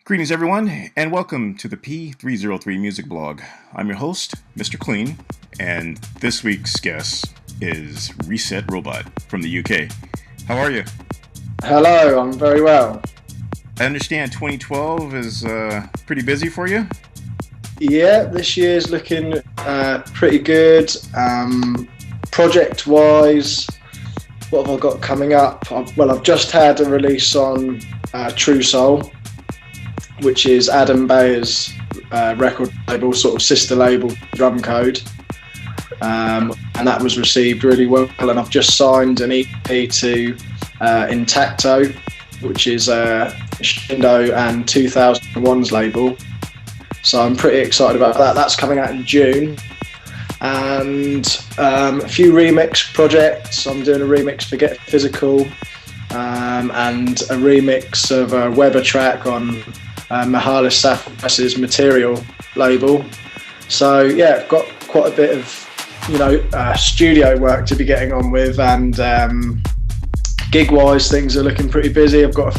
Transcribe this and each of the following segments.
Greetings, everyone, and welcome to the P303 Music Blog. I'm your host, Mr. Clean, and this week's guest is Reset Robot from the UK. How are you? Hello, I'm very well. I understand 2012 is pretty busy for you? Yeah, this year's looking pretty good. Project-wise, what have I got coming up? I've just had a release on Truesoul, which is Adam Bayer's record label, sort of sister label, Drumcode. And that was received really well. And I've just signed an EP to Intacto, which is Shindo and 2001's label. So I'm pretty excited about that. That's coming out in June. And a few remix projects. I'm doing a remix for Get Physical and a remix of a Weber track on Mihalis Safas's Material label. So yeah, I've got quite a bit of studio work to be getting on with, and gig-wise things are looking pretty busy. I've got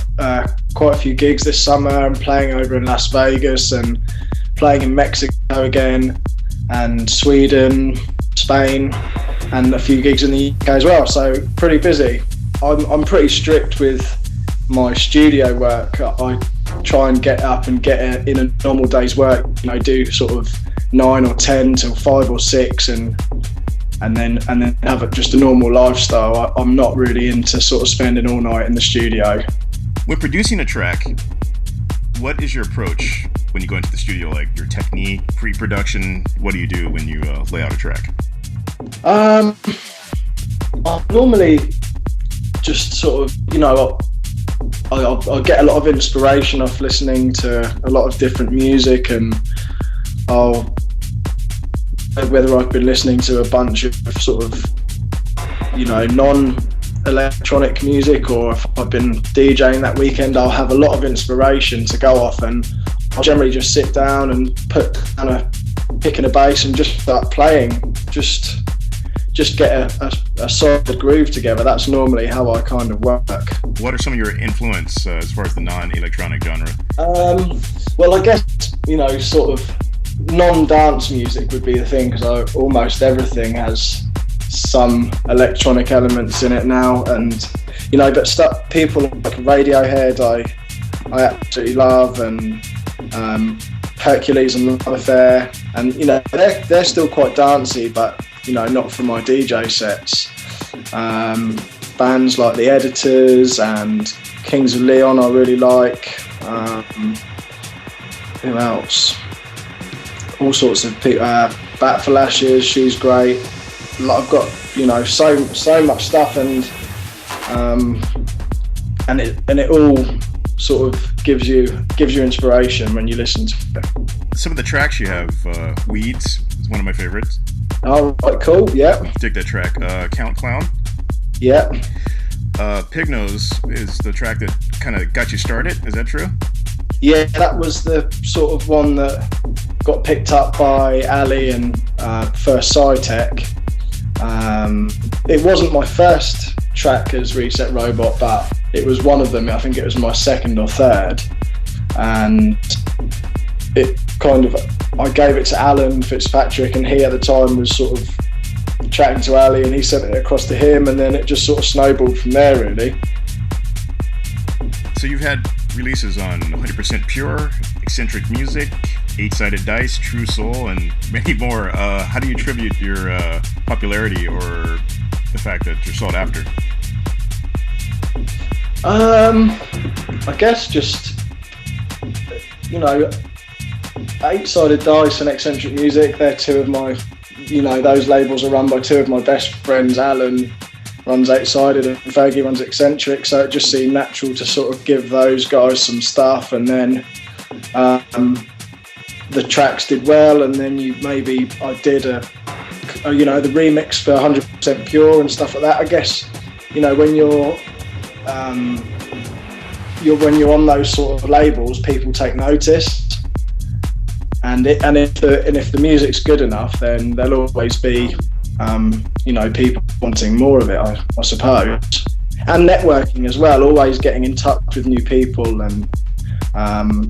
quite a few gigs this summer. I'm playing over in Las Vegas and playing in Mexico again, and Sweden, Spain, and a few gigs in the UK as well. So pretty busy. I'm pretty strict with my studio work. I try and get up and get in a normal day's work, do sort of 9 or 10 till 5 or 6 and then have just a normal lifestyle. I'm not really into sort of spending all night in the studio. When producing a track, what is your approach when you go into the studio? Like your technique, pre-production, what do you do when you lay out a track? I normally just sort of, I get a lot of inspiration off listening to a lot of different music, and whether I've been listening to a bunch of sort of, non-electronic music, or if I've been DJing that weekend, I'll have a lot of inspiration to go off, and I'll generally just sit down and put down a pick and a bass and just start playing, just get a solid groove together. That's normally how I kind of work. What are some of your influence as far as the non-electronic genre? Well, I guess, sort of non-dance music would be the thing, because almost everything has some electronic elements in it now, and but stuff people like Radiohead I absolutely love, and Hercules and Love Affair, and they're still quite dancey, but not for my DJ sets. Bands like The Editors and Kings of Leon I really like. Who else? All sorts of people. Bat for Lashes, she's great. I've got so much stuff, and it all sort of gives you inspiration when you listen to it. Some of the tracks you have, Weeds is one of my favorites. Oh, quite cool. Yeah. Dig that track. Count Clown. Yeah. Pig Nose is the track that kind of got you started. Is that true? Yeah, that was the sort of one that got picked up by Ali and for Sci+Tec. It wasn't my first track as Reset Robot, but it was one of them. I think it was my second or third, and it kind of, I gave it to Alan Fitzpatrick, and he at the time was sort of chatting to Ali, and he sent it across to him, and then it just sort of snowballed from there, really. So you've had releases on 100% Pure, Excentric Muzik, 8-Sided Dice, Truesoul, and many more. How do you attribute your popularity or the fact that you're sought after? I guess just, 8-Sided Dice and Excentric Muzik, they're two of my, those labels are run by two of my best friends. Alan runs 8-Sided and Fergie runs Excentric, so it just seemed natural to sort of give those guys some stuff, and then the tracks did well, and then I did the remix for 100% Pure and stuff like that. I guess, when you're on those sort of labels, people take notice. And if the music's good enough, then there'll always be people wanting more of it, I suppose. And networking as well, always getting in touch with new people and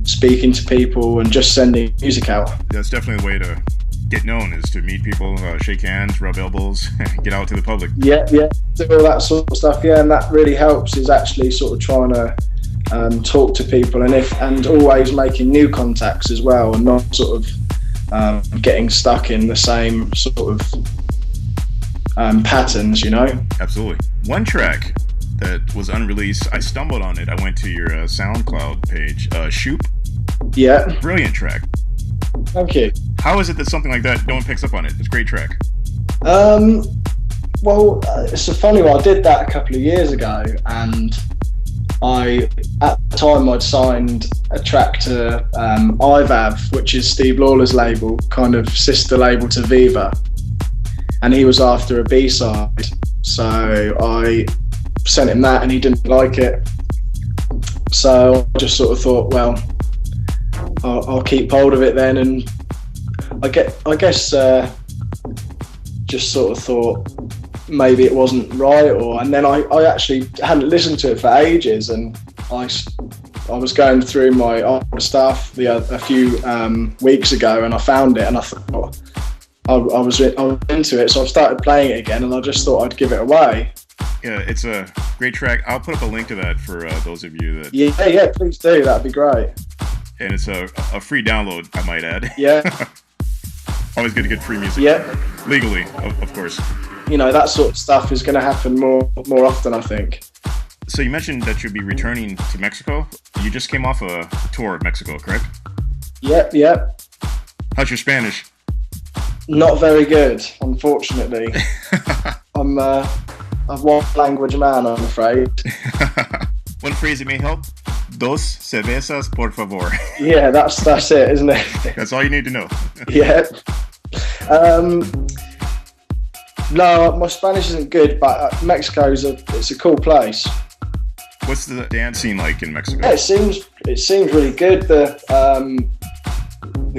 speaking to people and just sending music out. That's definitely a way to get known, is to meet people, shake hands, rub elbows, get out to the public. Yeah, do all that sort of stuff. Yeah, and that really helps, is actually sort of trying to talk to people, and always making new contacts as well, and not sort of getting stuck in the same sort of patterns, you know. Absolutely. One track that was unreleased, I stumbled on it. I went to your SoundCloud page, Shoop. Yeah. Brilliant track. Thank you. How is it that something like that no one picks up on it? It's a great track. Well, it's a funny one. I did that a couple of years ago, and at the time I'd signed a track to iVav, which is Steve Lawler's label, kind of sister label to Viva, and he was after a B-side, so I sent him that and he didn't like it, so I just sort of thought, well, I'll keep hold of it then, and I guess just sort of thought maybe it wasn't right, and then I actually hadn't listened to it for ages, and I was going through my old stuff a few weeks ago, and I found it, and I thought I was into it, so I started playing it again, and I just thought I'd give it away. Yeah, it's a great track. I'll put up a link to that for those of you that... Yeah, please do. That'd be great. And it's a free download, I might add. Yeah. Always good to get free music. Yeah. Legally, of course. You know, that sort of stuff is going to happen more often, I think. So you mentioned that you'll be returning to Mexico. You just came off a tour of Mexico, correct? Yep. How's your Spanish? Not very good, unfortunately. I'm one language man, I'm afraid. One phrase that may help: dos cervezas, por favor. Yeah, that's it, isn't it? That's all you need to know. Yeah. No, my Spanish isn't good, but Mexico's it's a cool place. What's the dance scene like in Mexico? Yeah, it seems really good. The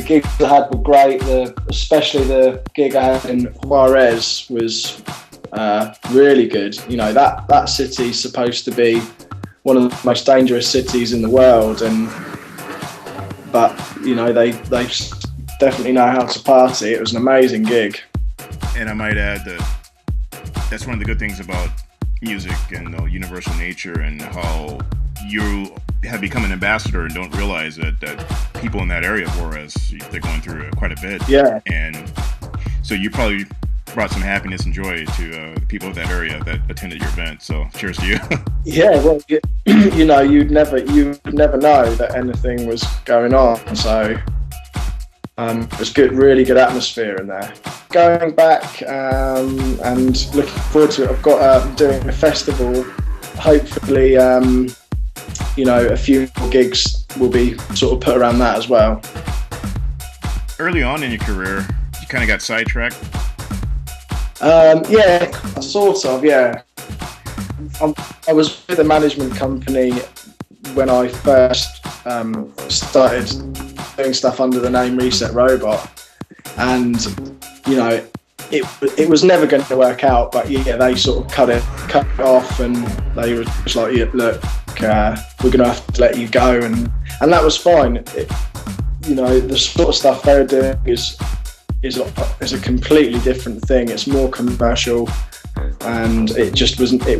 gigs I had were great. Especially the gig I had in Juarez was really good. You know, that city's supposed to be one of the most dangerous cities in the world, but you know, they definitely know how to party. It was an amazing gig. And I might add that that's one of the good things about music and the universal nature, and how you have become an ambassador and don't realize that people in that area of Juarez, they're going through quite a bit. Yeah. And so you probably brought some happiness and joy to the people of that area that attended your event. So cheers to you. Yeah, well, you know, you'd never know that anything was going on. So it was good, really good atmosphere in there. Going back and looking forward to it. I've got doing a festival. Hopefully, you know, a few more gigs will be sort of put around that as well. Early on in your career, you kind of got sidetracked. Yeah, sort of. Yeah, I was with a management company when I first started doing stuff under the name Reset Robot, and you know, it was never going to work out. But yeah, they sort of cut it off, and they were just like, yeah, look, we're going to have to let you go, and that was fine. You know, the sort of stuff they were doing is a completely different thing. It's more commercial, and it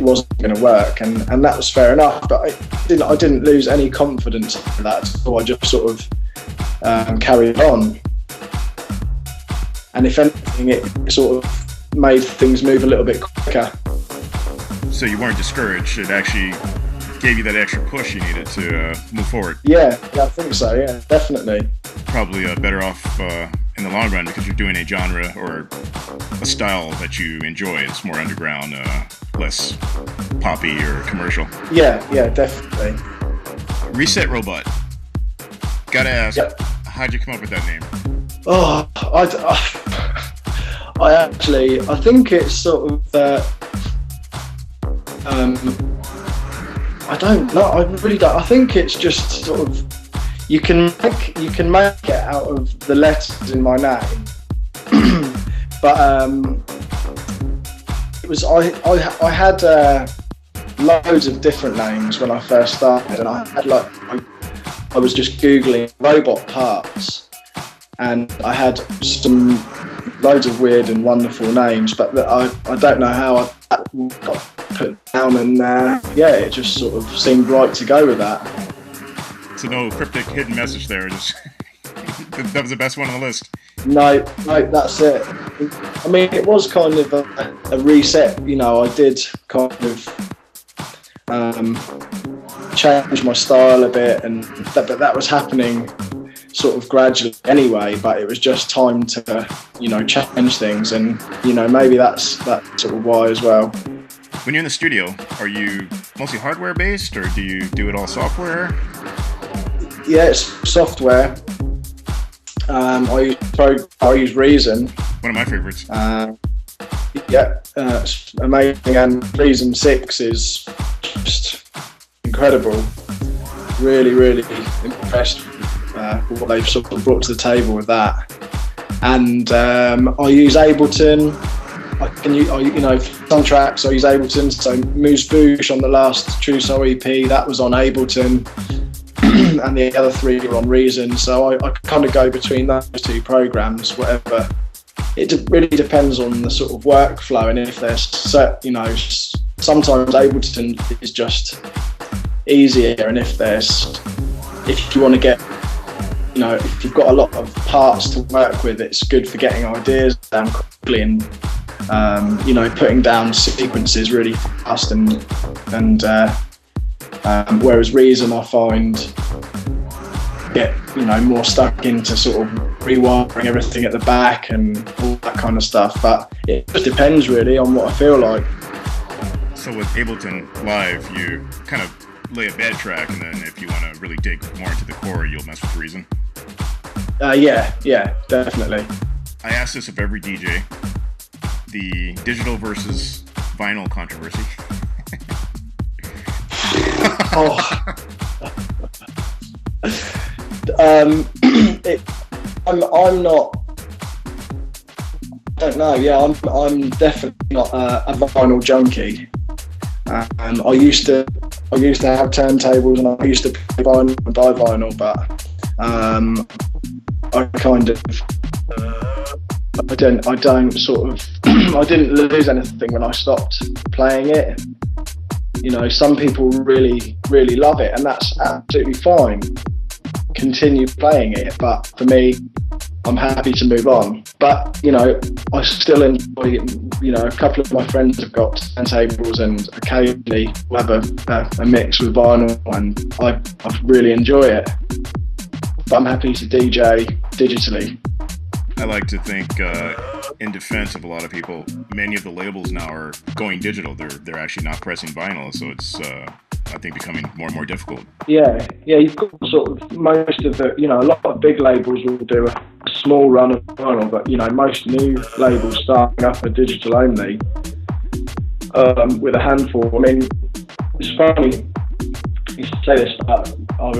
wasn't going to work, and that was fair enough. But I didn't lose any confidence in that, so I just sort of carried on. And if anything, it sort of made things move a little bit quicker. So you weren't discouraged. It actually gave you that extra push you needed to move forward. Yeah, I think so. Yeah, definitely. Probably better off in the long run, because you're doing a genre or a style that you enjoy. It's more underground, less poppy or commercial. Yeah, definitely. Reset Robot. Gotta ask, how'd you come up with that name? Oh, I think it's sort of I don't know. I really don't. I think it's just sort of you can make it out of the letters in my name, but it was I had loads of different names when I first started, and I had like I was just Googling robot parts, and I had loads of weird and wonderful names, but I don't know how that got put down, and yeah, it just sort of seemed right to go with that. So no cryptic hidden message there, just that was the best one on the list. No, that's it. I mean, it was kind of a reset, you know. I did kind of change my style a bit, but that was happening sort of gradually anyway, but it was just time to, you know, change things, and, you know, maybe that's sort of why as well. When you're in the studio, are you mostly hardware based, or do you do it all software? Yeah, it's software. I use Reason. One of my favorites. It's amazing, and Reason 6 is just incredible. Really, really impressed with what they've sort of brought to the table with that. And I use Ableton. You know, some tracks I use Ableton. So Moozboosh on the last Truesoul EP, that was on Ableton. And the other 3 are on Reason, so I kind of go between those 2 programs, whatever. It really depends on the sort of workflow, and if there's set, you know, sometimes Ableton is just easier, and if you want to get, you know, if you've got a lot of parts to work with, it's good for getting ideas down quickly and you know, putting down sequences really fast, and whereas Reason, I find, get, you know, more stuck into sort of rewiring everything at the back and all that kind of stuff. But it just depends really on what I feel like. So with Ableton Live, you kind of lay a bed track, and then if you want to really dig more into the core, you'll mess with Reason. Yeah, definitely. I ask this of every DJ: the digital versus vinyl controversy. I'm not. I don't know. Yeah, I'm definitely not a vinyl junkie. I used to have turntables, and I used to play vinyl and buy vinyl, but I kind of I don't sort of I didn't lose anything when I stopped playing it. You know, some people really, really love it, and that's absolutely fine. Continue playing it, but for me, I'm happy to move on. But, you know, I still enjoy it. You know, a couple of my friends have got turntables, and occasionally we'll have a mix with vinyl, and I really enjoy it. But I'm happy to DJ digitally. I like to think, in defense of a lot of people, many of the labels now are going digital. They're actually not pressing vinyl, so it's I think becoming more and more difficult. Yeah, you've got sort of most of the, you know, a lot of big labels will do a small run of vinyl, but, you know, most new labels starting up are digital only, with a handful. I mean, it's funny you say this, but I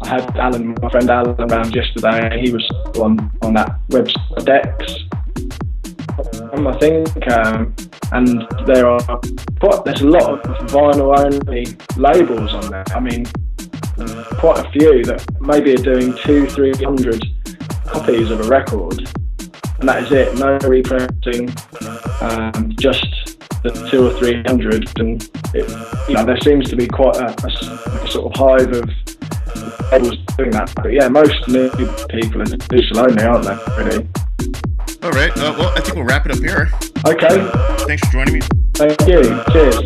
had Alan, my friend Alan, around yesterday, and he was on that website Dex, I think, and there's a lot of vinyl only labels on there. I mean, quite a few that maybe are doing 200-300 copies of a record, and that is it. No repressing, just the 200 or 300, and you know, there seems to be quite a sort of hive of labels doing that. But yeah, most new people are digital only, aren't they? Really. All right. Well, I think we'll wrap it up here. Okay. Thanks for joining me. Thank you. Cheers.